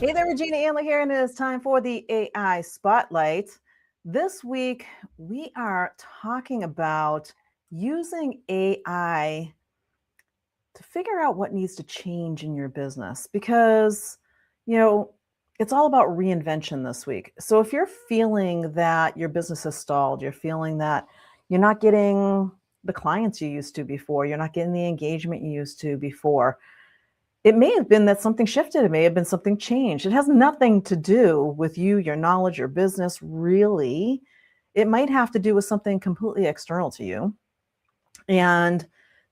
Hey there, Regina Andler here, and it is time for the AI Spotlight. This week, we are talking about using AI to figure out what needs to change in your business because, you know, it's all about reinvention this week. So if you're feeling that your business has stalled, you're feeling that you're not getting the clients you used to before, you're not getting the engagement you used to before, it may have been that something shifted. It may have been something changed. It has nothing to do with you, your knowledge, your business, really. It might have to do with something completely external to you. And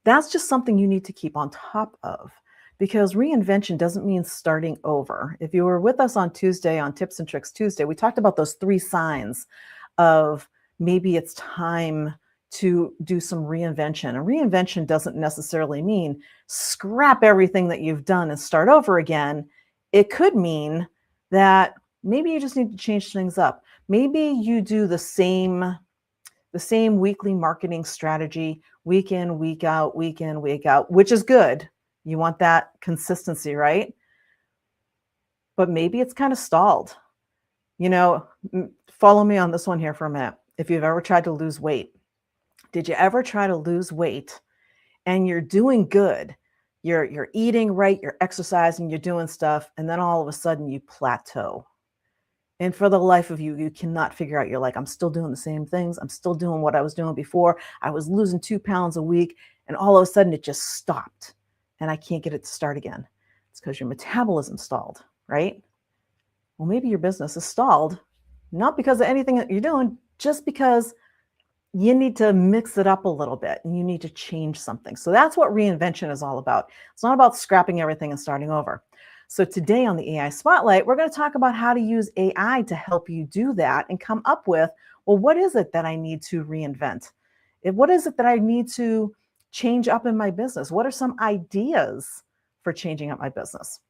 that's just something you need to keep on top of because reinvention doesn't mean starting over. If you were with us on Tuesday on Tips and Tricks Tuesday, we talked about those 3 signs of maybe it's time to do some reinvention. And reinvention doesn't necessarily mean scrap everything that you've done and start over again. It could mean that maybe you just need to change things up. Maybe you do the same weekly marketing strategy week in, week out, week in, week out, which is good. You want that consistency, right? But maybe it's kind of stalled. Follow me on this one here for a minute. If you've ever tried to lose weight, did you ever try to lose weight and you're doing good? You're eating right, you're exercising, you're doing stuff, and then all of a sudden you plateau. And for the life of you, you cannot figure out. You're like, I'm still doing the same things. I'm still doing what I was doing before. I was losing 2 pounds a week, and all of a sudden it just stopped, and I can't get it to start again. It's because your metabolism stalled, right? Well, maybe your business is stalled, not because of anything that you're doing, just because you need to mix it up a little bit and you need to change something. So that's what reinvention is all about. It's not about scrapping everything and starting over. So today on the AI Spotlight, we're going to talk about how to use AI to help you do that and come up with, well, what is it that I need to reinvent? What is it that I need to change up in my business? What are some ideas for changing up my business?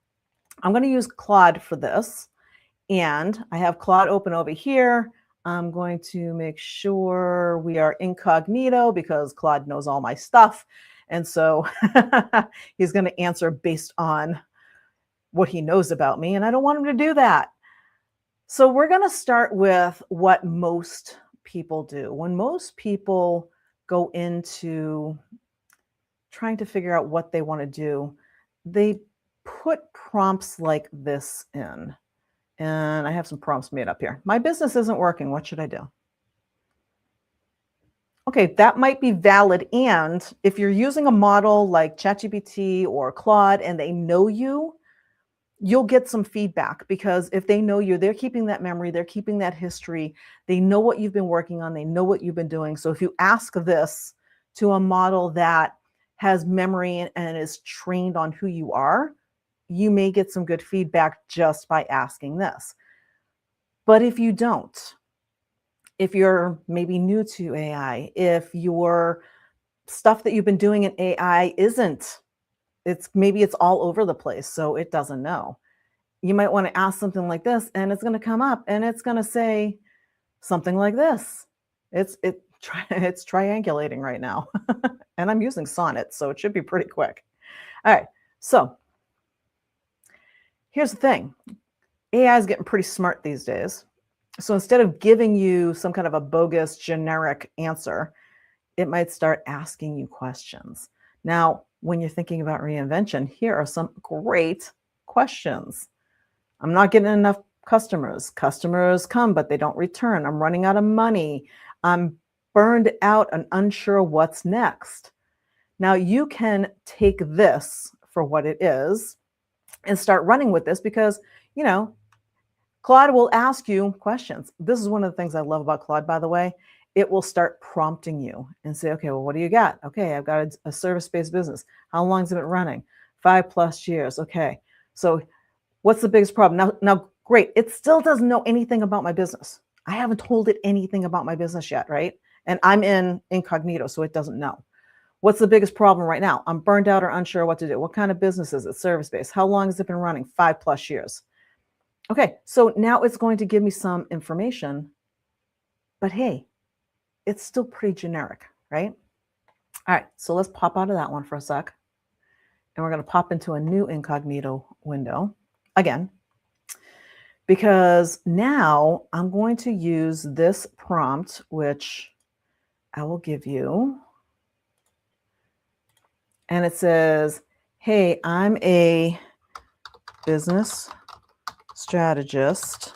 I'm going to use Claude for this. And I have Claude open over here. I'm going to make sure we are incognito because Claude knows all my stuff. And so he's going to answer based on what he knows about me. And I don't want him to do that. So we're going to start with what most people do. When most people go into trying to figure out what they want to do, they put prompts like this in. And I have some prompts made up here. My business isn't working. What should I do? Okay, that might be valid. And if you're using a model like ChatGPT or Claude and they know you, you'll get some feedback because if they know you, they're keeping that memory, they're keeping that history. They know what you've been working on. They know what you've been doing. So if you ask this to a model that has memory and is trained on who you are, you may get some good feedback just by asking this. But if you don't, if you're maybe new to AI, if your stuff that you've been doing in AI maybe it's all over the place, so it doesn't know. You might want to ask something like this, and it's going to come up, and it's going to say something like this. It's triangulating right now, and I'm using Sonnet, so it should be pretty quick. All right, so here's the thing. AI is getting pretty smart these days. So instead of giving you some kind of a bogus generic answer, it might start asking you questions. Now, when you're thinking about reinvention, here are some great questions. I'm not getting enough customers. Customers come, but they don't return. I'm running out of money. I'm burned out and unsure what's next. Now, you can take this for what it is and start running with this because, Claude will ask you questions. This is one of the things I love about Claude, by the way. It will start prompting you and say, okay, well, what do you got? Okay, I've got a service-based business. How long has it been running? 5+ years. Okay, so what's the biggest problem? Now, great. It still doesn't know anything about my business. I haven't told it anything about my business yet, right? And I'm in incognito, so it doesn't know. What's the biggest problem right now? I'm burned out or unsure what to do. What kind of business is it? Service-based. How long has it been running? 5+ years. Okay, so now it's going to give me some information, but hey, it's still pretty generic, right? All right, so let's pop out of that one for a sec. And we're going to pop into a new incognito window again. because now I'm going to use this prompt, which I will give you. And it says, hey, I'm a business strategist.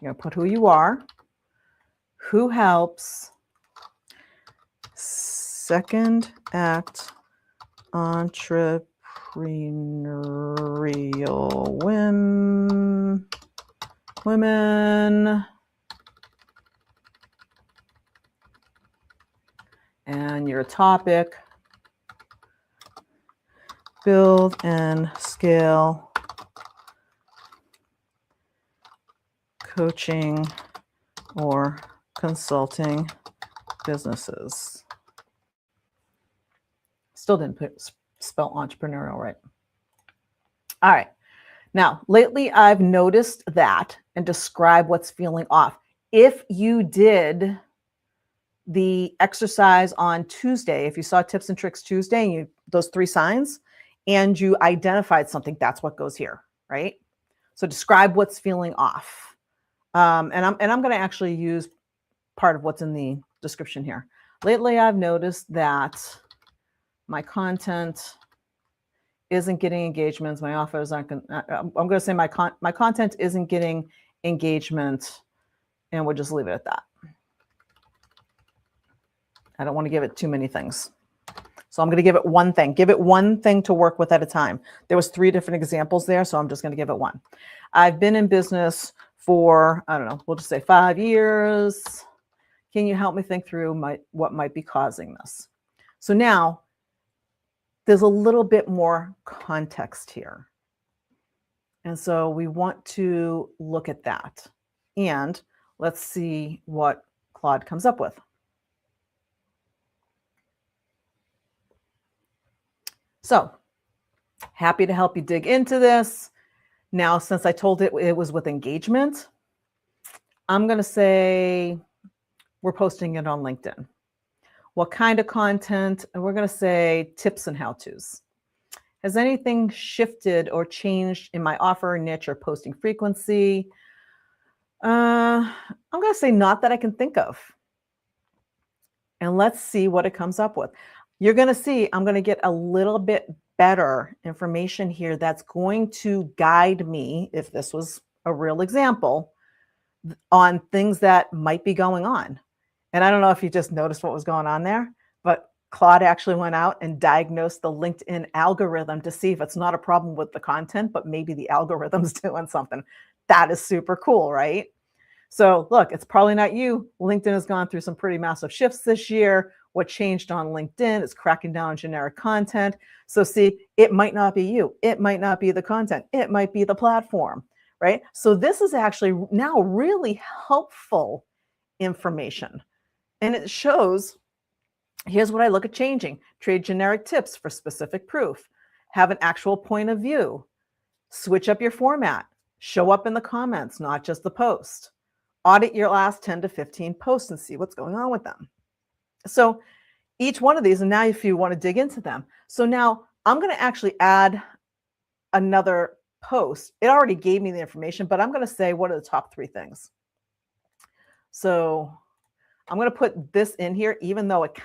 You're going to put who you are, who helps second act entrepreneurial women, and your topic, build and scale coaching or consulting businesses. Still didn't spell entrepreneurial right. All right. Now, lately I've noticed that, and describe what's feeling off. If you did the exercise on Tuesday, if you saw Tips and Tricks Tuesday, and those 3 signs, and you identified something, that's what goes here, right? So describe what's feeling off. And I'm going to actually use part of what's in the description here. Lately, I've noticed that my content isn't getting engagements. My offers aren't going. I'm going to say my content isn't getting engagement, and we'll just leave it at that. I don't want to give it too many things. So I'm going to give it one thing. Give it one thing to work with at a time. There was 3 different examples there, so I'm just going to give it one. I've been in business for, I don't know, we'll just say 5 years. Can you help me think through what might be causing this? So now there's a little bit more context here. And so we want to look at that. And let's see what Claude comes up with. So happy to help you dig into this. Now, since I told it was with engagement, I'm going to say we're posting it on LinkedIn. What kind of content? And we're going to say tips and how-tos. Has anything shifted or changed in my offer, niche, or posting frequency? I'm going to say not that I can think of. And let's see what it comes up with. You're going to see I'm going to get a little bit better information here that's going to guide me, if this was a real example, on things that might be going on. And I don't know if you just noticed what was going on there, but Claude actually went out and diagnosed the LinkedIn algorithm to see if it's not a problem with the content, but maybe the algorithm's doing something. That is super cool, right? So look, it's probably not you. LinkedIn has gone through some pretty massive shifts this year. What changed on LinkedIn is cracking down on generic content. So see, it might not be you. It might not be the content. It might be the platform, right? So this is actually now really helpful information. And it shows, here's what I look at changing. Trade generic tips for specific proof. Have an actual point of view. Switch up your format. Show up in the comments, not just the post. Audit your last 10 to 15 posts and see what's going on with them. So each one of these, and now if you want to dig into them. So now I'm going to actually add another post. It already gave me the information, but I'm going to say, what are the top 3 things? So I'm going to put this in here, even though it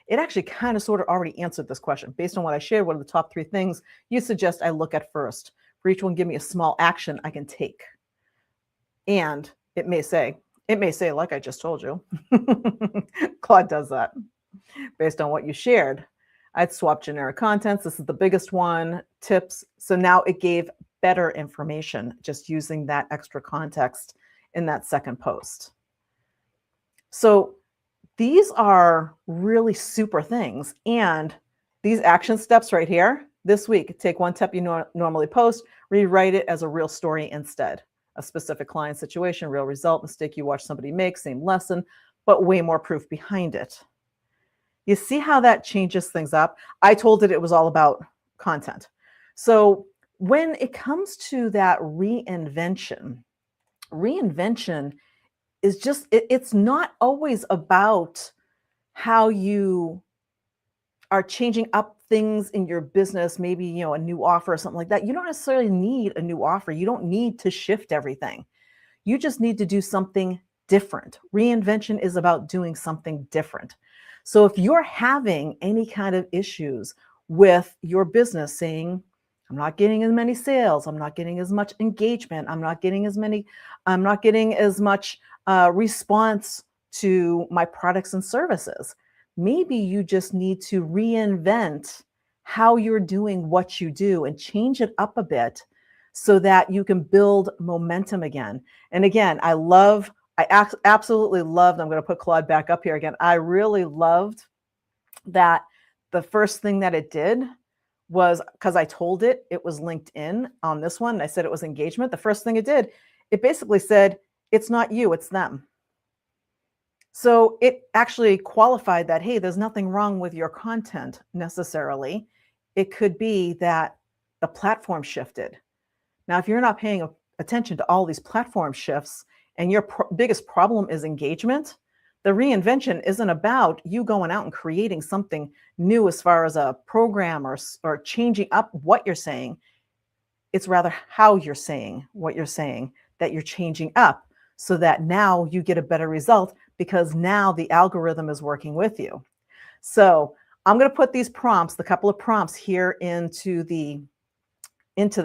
actually kind of sort of already answered this question. Based on what I shared, what are the top 3 things you suggest I look at first? For each one, give me a small action I can take. And it may say, like I just told you, Claude does that. Based on what you shared, I'd swap generic contents. This is the biggest one, tips. So now it gave better information just using that extra context in that second post. So these are really super things. And these action steps right here, this week, take one tip you normally post, rewrite it as a real story instead. A specific client situation, real result, mistake you watch somebody make, same lesson, but way more proof behind it. You see how that changes things up? I told it was all about content. So when it comes to that reinvention is just, it's not always about how you are changing up things in your business, maybe, a new offer or something like that, you don't necessarily need a new offer. You don't need to shift everything. You just need to do something different. Reinvention is about doing something different. So if you're having any kind of issues with your business, saying, I'm not getting as many sales, I'm not getting as much engagement, I'm not getting as much response to my products and services, maybe you just need to reinvent how you're doing what you do and change it up a bit so that you can build momentum again. And again, absolutely loved, I'm going to put Claude back up here again. I really loved that the first thing that it did was, because I told it was LinkedIn on this one. I said it was engagement. The first thing it did, it basically said, it's not you, it's them. So it actually qualified that, hey, there's nothing wrong with your content necessarily. It could be that the platform shifted. Now, if you're not paying attention to all these platform shifts and your biggest problem is engagement, the reinvention isn't about you going out and creating something new as far as a program or changing up what you're saying. It's rather how you're saying what you're saying that you're changing up so that now you get a better result because now the algorithm is working with you. So I'm going to put these prompts, the couple of prompts here into the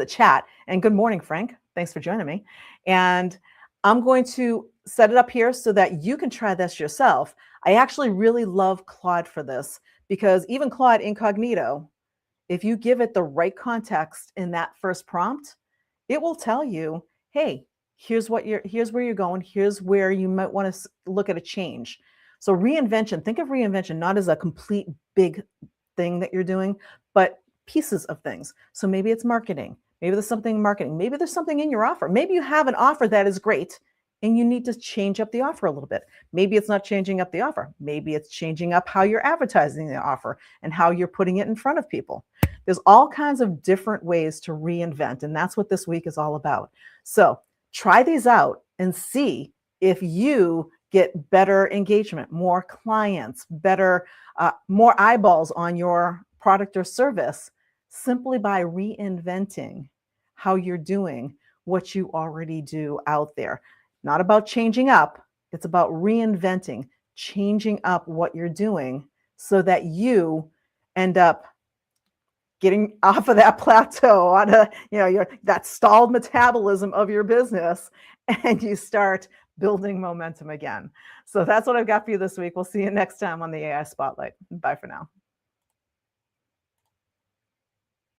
chat. And good morning, Frank. Thanks for joining me. And I'm going to set it up here so that you can try this yourself. I actually really love Claude for this because even Claude Incognito, if you give it the right context in that first prompt, it will tell you, hey, here's where you're going, here's where you might want to look at a change. So reinvention, think of reinvention not as a complete big thing that you're doing, but pieces of things. So maybe it's marketing. Maybe there's something in marketing. Maybe there's something in your offer. Maybe you have an offer that is great and you need to change up the offer a little bit. Maybe it's not changing up the offer. Maybe it's changing up how you're advertising the offer and how you're putting it in front of people. There's all kinds of different ways to reinvent, and that's what this week is all about. So try these out and see if you get better engagement, more clients, more eyeballs on your product or service simply by reinventing how you're doing what you already do out there. Not about changing up, it's about reinventing, changing up what you're doing so that you end up getting off of that plateau, on that stalled metabolism of your business, and you start building momentum again. So that's what I've got for you this week. We'll see you next time on the AI Spotlight. Bye for now.